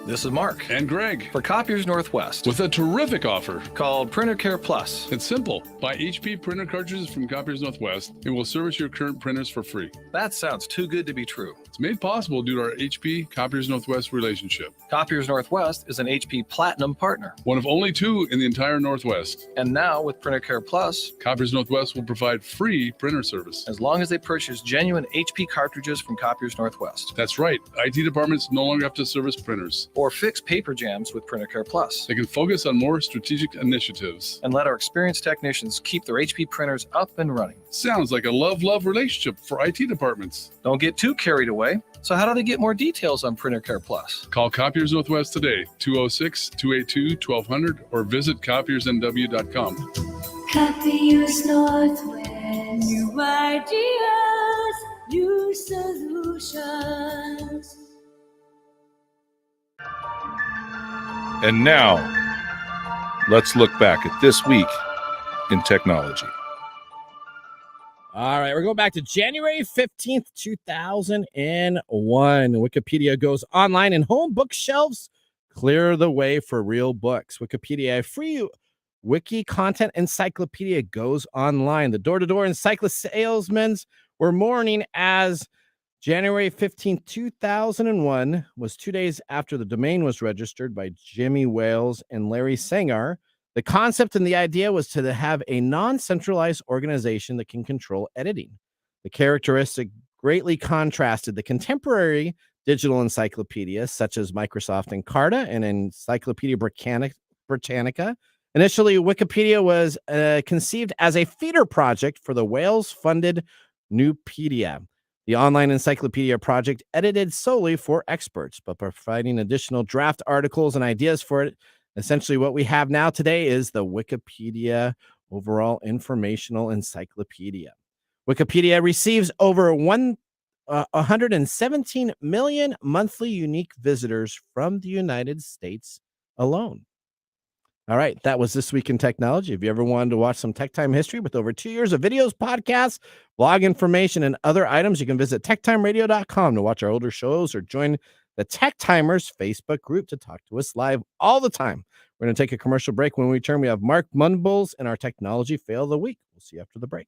This is Mark and Greg for Copiers Northwest with a terrific offer called Printer Care Plus. It's simple. Buy HP printer cartridges from Copiers Northwest and we'll service your current printers for free. That sounds too good to be true. It's made possible due to our HP Copiers Northwest relationship. Copiers Northwest is an HP Platinum partner, one of only 2 in the entire Northwest. And now with Printer Care Plus, Copiers Northwest will provide free printer service as long as they purchase genuine HP cartridges from Copiers Northwest. That's right. IT departments no longer have to service printers or fix paper jams with Printer Care Plus. They can focus on more strategic initiatives and let our experienced technicians keep their HP printers up and running. Sounds like a love-love relationship for IT departments. Don't get too carried away. So how do they get more details on Printer Care Plus? Call Copiers Northwest today, 206-282-1200, or visit copiersnw.com. Copiers Northwest. New ideas, new solutions. And now, let's look back at this week in technology. All right, we're going back to January 15th, 2001. Wikipedia goes online and home bookshelves clear the way for real books. Wikipedia, a free wiki content encyclopedia, goes online. The door-to-door encyclopedia salesmen were mourning as January 15th, 2001 was 2 days after the domain was registered by Jimmy Wales and Larry Sanger. The concept and the idea was to have a non-centralized organization that can control editing. The characteristic greatly contrasted the contemporary digital encyclopedias such as Microsoft Encarta and Encyclopedia Britannica. Initially, Wikipedia was conceived as a feeder project for the Wales-funded Nupedia, the online encyclopedia project edited solely for experts, but providing additional draft articles and ideas for it. Essentially, what we have now today is the Wikipedia Overall Informational Encyclopedia. Wikipedia receives over 117 million monthly unique visitors from the United States alone. All right, that was This Week in Technology. If you ever wanted to watch some Tech Time history with over 2 years of videos, podcasts, blog information, and other items, you can visit TechTimeRadio.com to watch our older shows or join the Tech Timers Facebook group to talk to us live all the time. We're going to take a commercial break. When we return, we have Mark Mumbles and our Technology Fail of the Week. We'll see you after the break.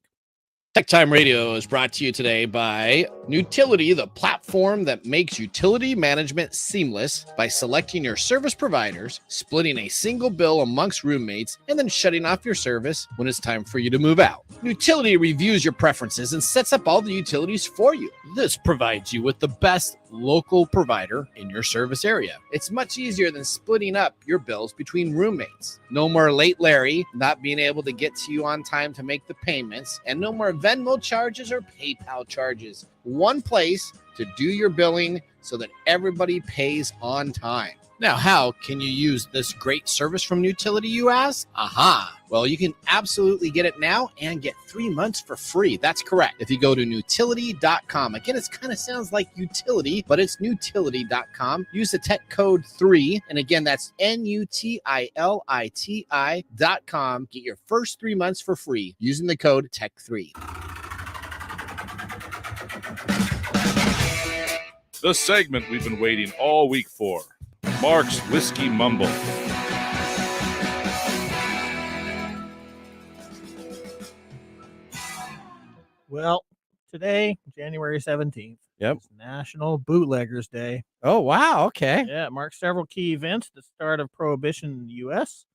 Tech Time Radio is brought to you today by Nutility, the platform that makes utility management seamless by selecting your service providers, splitting a single bill amongst roommates, and then shutting off your service when it's time for you to move out. Nutility reviews your preferences and sets up all the utilities for you. This provides you with the best local provider in your service area. It's much easier than splitting up your bills between roommates. No more late Larry not being able to get to you on time to make the payments, and no more Venmo charges or PayPal charges. One place to do your billing so that everybody pays on time. Now, how can you use this great service from Nutility, you ask? Aha! Well, you can absolutely get it now and get 3 months for free. That's correct. If you go to Nutility.com, again, it kind of sounds like utility, but it's Nutility.com. Use the tech code 3, and again, that's NUTILITI.com. Get your first 3 months for free using the code TECH3. The segment we've been waiting all week for. Mark's Whiskey Mumble. Well, today, January 17th, Yep. is National Bootleggers Day. Oh, wow. Okay. Yeah, it marks several key events: the start of Prohibition in the U.S.,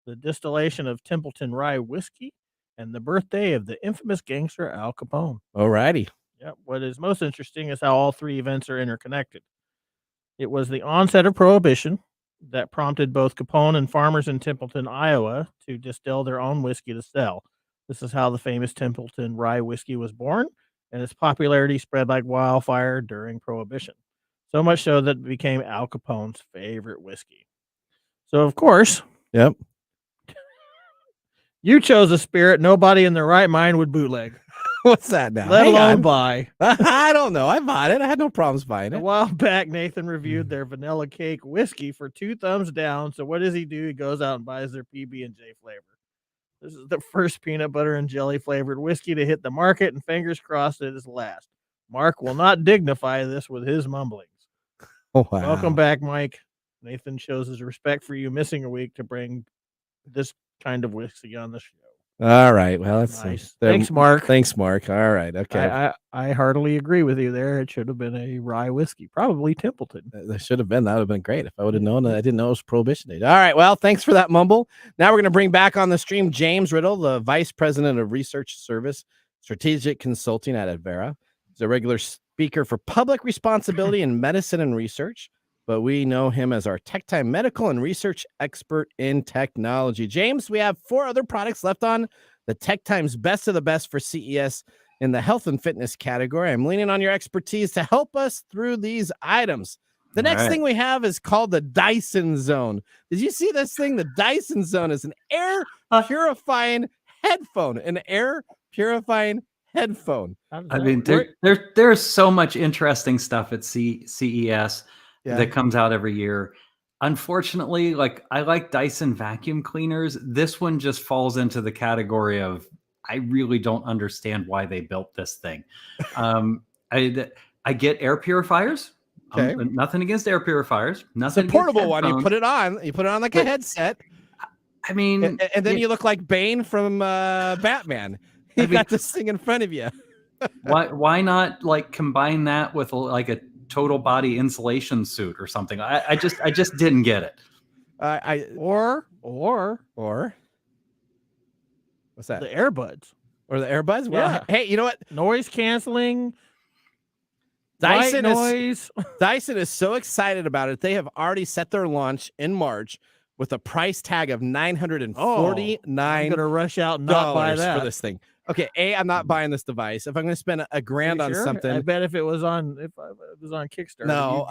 the distillation of Templeton Rye whiskey, and the birthday of the infamous gangster Al Capone. Alrighty. Yep. What is most interesting is how all three events are interconnected. It was the onset of Prohibition that prompted both Capone and farmers in Templeton, Iowa, to distill their own whiskey to sell. This is how the famous Templeton Rye whiskey was born, and its popularity spread like wildfire during Prohibition. So much so that it became Al Capone's favorite whiskey. So, of course, Yep. you chose a spirit nobody in their right mind would bootleg, What's that now? let Hang alone on. buy. I don't know. I bought it. I had no problems buying A it. while back, Nathan reviewed their vanilla cake whiskey for 2 thumbs down. So what does he do? He goes out and buys their PB&J flavor. This is the first peanut butter and jelly flavored whiskey to hit the market, and fingers crossed it is last. Mark will not dignify this with his mumblings. Oh, wow. Welcome back, Mike. Nathan shows his respect for you missing a week to bring this kind of whiskey on the show. All right. Well, that's Nice. Thanks, Mark. Thanks, Mark. All right. Okay. I heartily agree with you there. It should have been a rye whiskey, probably Templeton. That should have been. That would have been great if I would have known that. I didn't know it was Prohibition Day. All right. Well, thanks for that mumble. Now we're going to bring back on the stream James Riddle, the Vice President of Research Service Strategic Consulting at Advera. He's a regular speaker for public responsibility in medicine and research, but we know him as our TechTime medical and research expert in technology. James, we have 4 other products left on the TechTime's Best of the Best for CES in the health and fitness category. I'm leaning on your expertise to help us through these items. The next thing we have is called the Dyson Zone. Did you see this thing? The Dyson Zone is an air purifying headphone. An air purifying headphone. I mean, there's so much interesting stuff at CES that comes out every year. Unfortunately, like I like Dyson vacuum cleaners. This one just falls into the category of I really don't understand why they built this thing. I get air purifiers. Okay. Nothing against air purifiers. Nothing. It's a portable one. You put it on. You put it on like a headset. I mean, and then you look like Bane from Batman. You got this thing in front of you. why not like combine that with like a total body insulation suit or something? I just didn't get it. Or what's that? The earbuds. Or the earbuds? Well, Yeah. hey, you know what? Noise canceling. Dyson white noise. Dyson is so excited about it. They have already set their launch in March with a price tag of $949. I'm gonna rush out and not buy that for this thing. Okay, I'm not buying this device. If I'm going to spend $1,000 on something, I bet if it was on Kickstarter. No.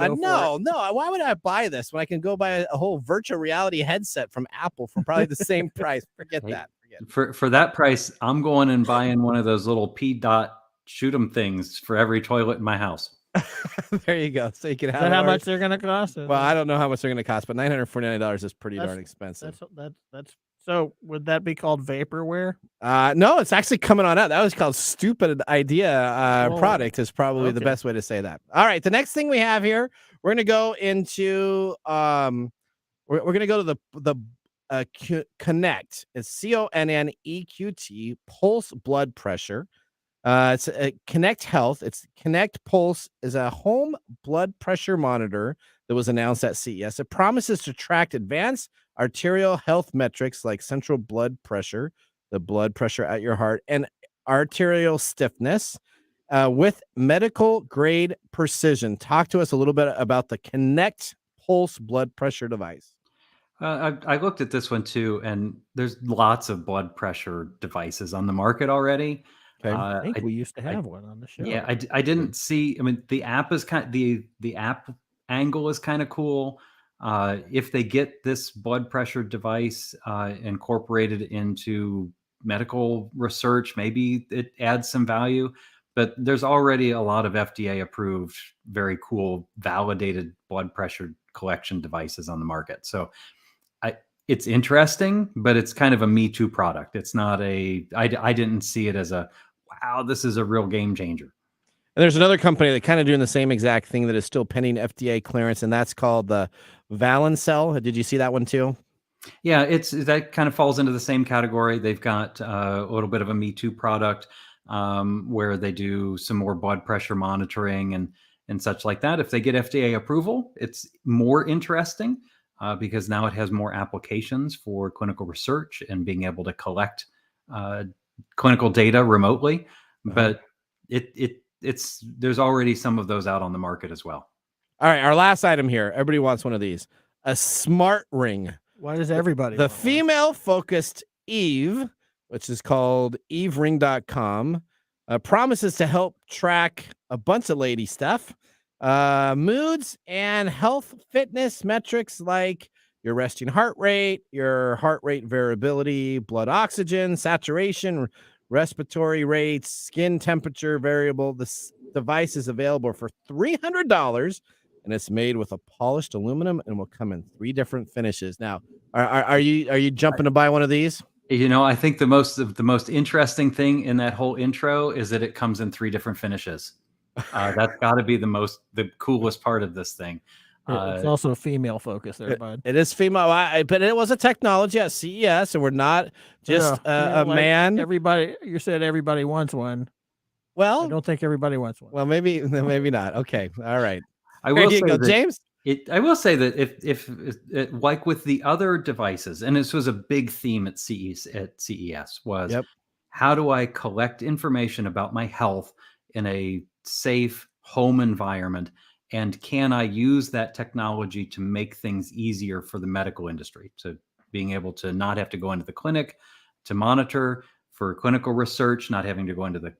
Why would I buy this when I can go buy a whole virtual reality headset from Apple for probably the same price? Forget that. For that price, I'm going and buying one of those little P-dot shoot 'em things for every toilet in my house. There you go. So you can have. Is that how much they're going to cost? Well, I don't know how much they're going to cost, but $949 is pretty darn expensive. That's so. Would that be called vaporware? No, it's actually coming on out. That was called Stupid Idea Product is probably the best way to say that. All right, the next thing we have here, we're going to go into we're going to go to the Connect. It's CONNEQT pulse blood pressure. It's a Connect Health. It's Connect Pulse is a home blood pressure monitor that was announced at CES. It promises to track advanced arterial health metrics like central blood pressure, the blood pressure at your heart, and arterial stiffness with medical grade precision. Talk to us a little bit about the Connect Pulse blood pressure device. I looked at this one too, and there's lots of blood pressure devices on the market already. Okay. I think we used to have one on the show. Yeah, I didn't see. I mean, the app is the app angle is kind of cool. If they get this blood pressure device incorporated into medical research, maybe it adds some value. But there's already a lot of FDA approved, very cool, validated blood pressure collection devices on the market. So it's interesting, but it's kind of a Me Too product. It's not I didn't see it as a, wow, this is a real game changer. And there's another company that kind of doing the same exact thing that is still pending FDA clearance, and that's called the Valencell. Did you see that one too? Yeah, that kind of falls into the same category. They've got a little bit of a Me Too product where they do some more blood pressure monitoring and such like that. If they get FDA approval, it's more interesting because now it has more applications for clinical research and being able to collect clinical data remotely. But there's already some of those out on the market as well. All right, our last item here. Everybody wants one of these. A smart ring. Why does everybody? The female-focused Eve, which is called evering.com, promises to help track a bunch of lady stuff, moods, and health fitness metrics like your resting heart rate, your heart rate variability, blood oxygen, saturation, respiratory rates, skin temperature variable. This device is available for $300. And it's made with a polished aluminum and will come in 3 different finishes. Now, are you jumping to buy one of these? I think the most interesting thing in that whole intro is that it comes in 3 different finishes. That's got to be the coolest part of this thing. It's also a female focus there, bud. It is female, but it was a technology at CES, and we're not just a man. You said everybody wants one. Well, I don't think everybody wants one. Well, maybe not. Okay, all right. I will say that, James. I will say that if like with the other devices, and this was a big theme at CES was how do I collect information about my health in a safe home environment, and can I use that technology to make things easier for the medical industry, to being able to not have to go into the clinic to monitor for clinical research, not having to go into the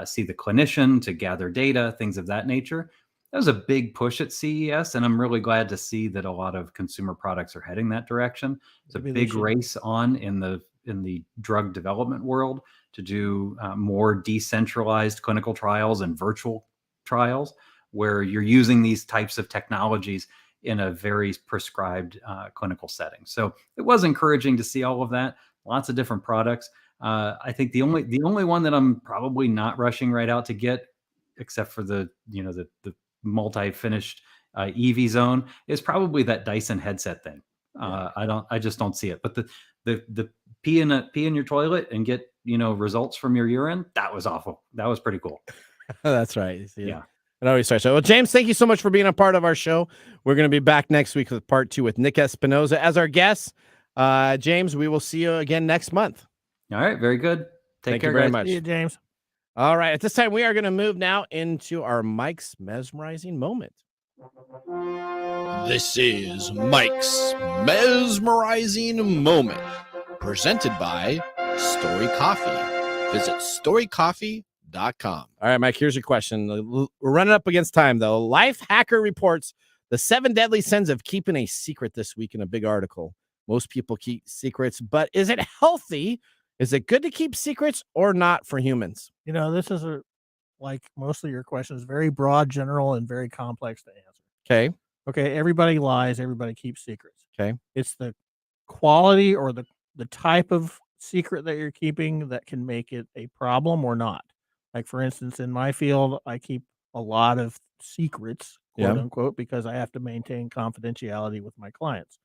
see the clinician to gather data, things of that nature. That was a big push at CES, and I'm really glad to see that a lot of consumer products are heading that direction. It's a big race on in the drug development world to do more decentralized clinical trials and virtual trials where you're using these types of technologies in a very prescribed clinical setting. So it was encouraging to see all of that. Lots of different products. I think the only one that I'm probably not rushing right out to get, except for the multi-finished EV zone, is probably that Dyson headset thing. I just don't see it. But the pee in your toilet and get results from your urine, that was awful. That was pretty cool. That's right. Yeah. It always starts. Well, James, thank you so much for being a part of our show. We're going to be back next week with part 2 with Nick Espinoza as our guest. James, we will see you again next month. All right. Very good. Thank you very much. See you, James. All right. At this time, we are going to move now into our Mike's Mesmerizing Moment. This is Mike's Mesmerizing Moment, presented by Story Coffee. Visit storycoffee.com. All right, Mike, here's your question. We're running up against time, though. Life Hacker reports the 7 deadly sins of keeping a secret this week in a big article. Most people keep secrets, but is it healthy? Is it good to keep secrets or not for humans? This is like most of your questions, very broad, general, and very complex to answer. Okay. Everybody lies. Everybody keeps secrets. Okay. It's the quality or the type of secret that you're keeping that can make it a problem or not. Like, for instance, in my field, I keep a lot of secrets, quote unquote, because I have to maintain confidentiality with my clients.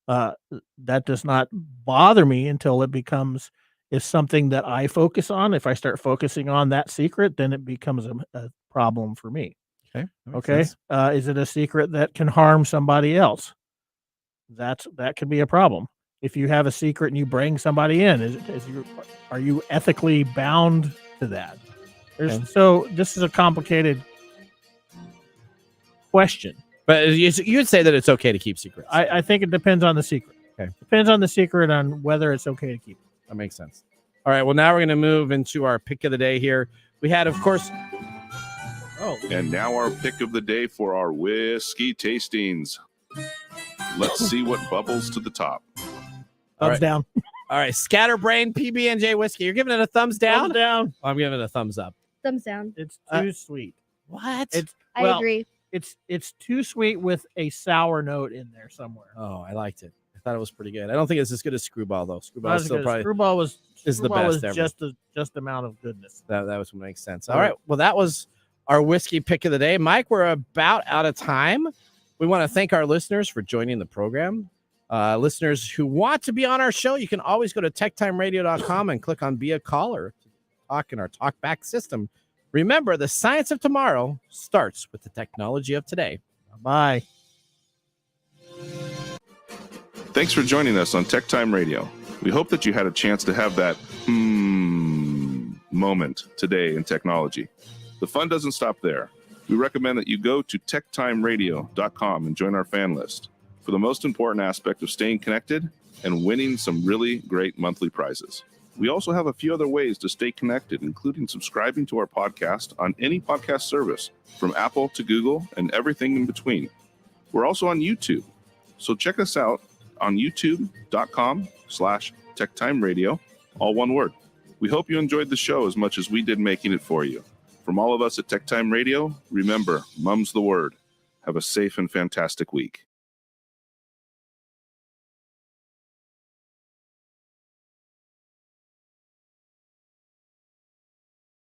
That does not bother me until it becomes something that I focus on. If I start focusing on that secret, then it becomes a problem for me. Okay. Is it a secret that can harm somebody else? That could be a problem. If you have a secret and you bring somebody in, are you ethically bound to that? So this is a complicated question. But you'd say that it's okay to keep secrets. I think it depends on the secret. Okay. Depends on the secret on whether it's okay to keep it. That makes sense. All right. Well, now we're going to move into our pick of the day here. We had, of course. And now our pick of the day for our whiskey tastings. Let's see what bubbles to the top. All right. Down. All right, Scatterbrain PB&J whiskey. You're giving it a thumbs down? Thumbs down. Oh, I'm giving it a thumbs up. Thumbs down. It's too sweet. What? I agree. It's too sweet with a sour note in there somewhere. Oh, I liked it. I thought it was pretty good. I don't think it's as good as Screwball though. Screwball still probably Screwball was the best ever. Just amount of goodness. That was what makes sense. All right. Well, that was our whiskey pick of the day. Mike, we're about out of time. We want to thank our listeners for joining the program. Listeners who want to be on our show, you can always go to techtimeradio.com and click on Be a Caller to talk in our talkback system. Remember, the science of tomorrow starts with the technology of today. Bye. Thanks for joining us on Tech Time Radio. We hope that you had a chance to have that moment today in technology. The fun doesn't stop there. We recommend that you go to techtimeradio.com and join our fan list for the most important aspect of staying connected and winning some really great monthly prizes. We also have a few other ways to stay connected, including subscribing to our podcast on any podcast service, from Apple to Google and everything in between. We're also on YouTube, so check us out on youtube.com/techtimeradio, all one word. We hope you enjoyed the show as much as we did making it for you. From all of us at Tech Time Radio, remember, Mumm's the word. Have a safe and fantastic week.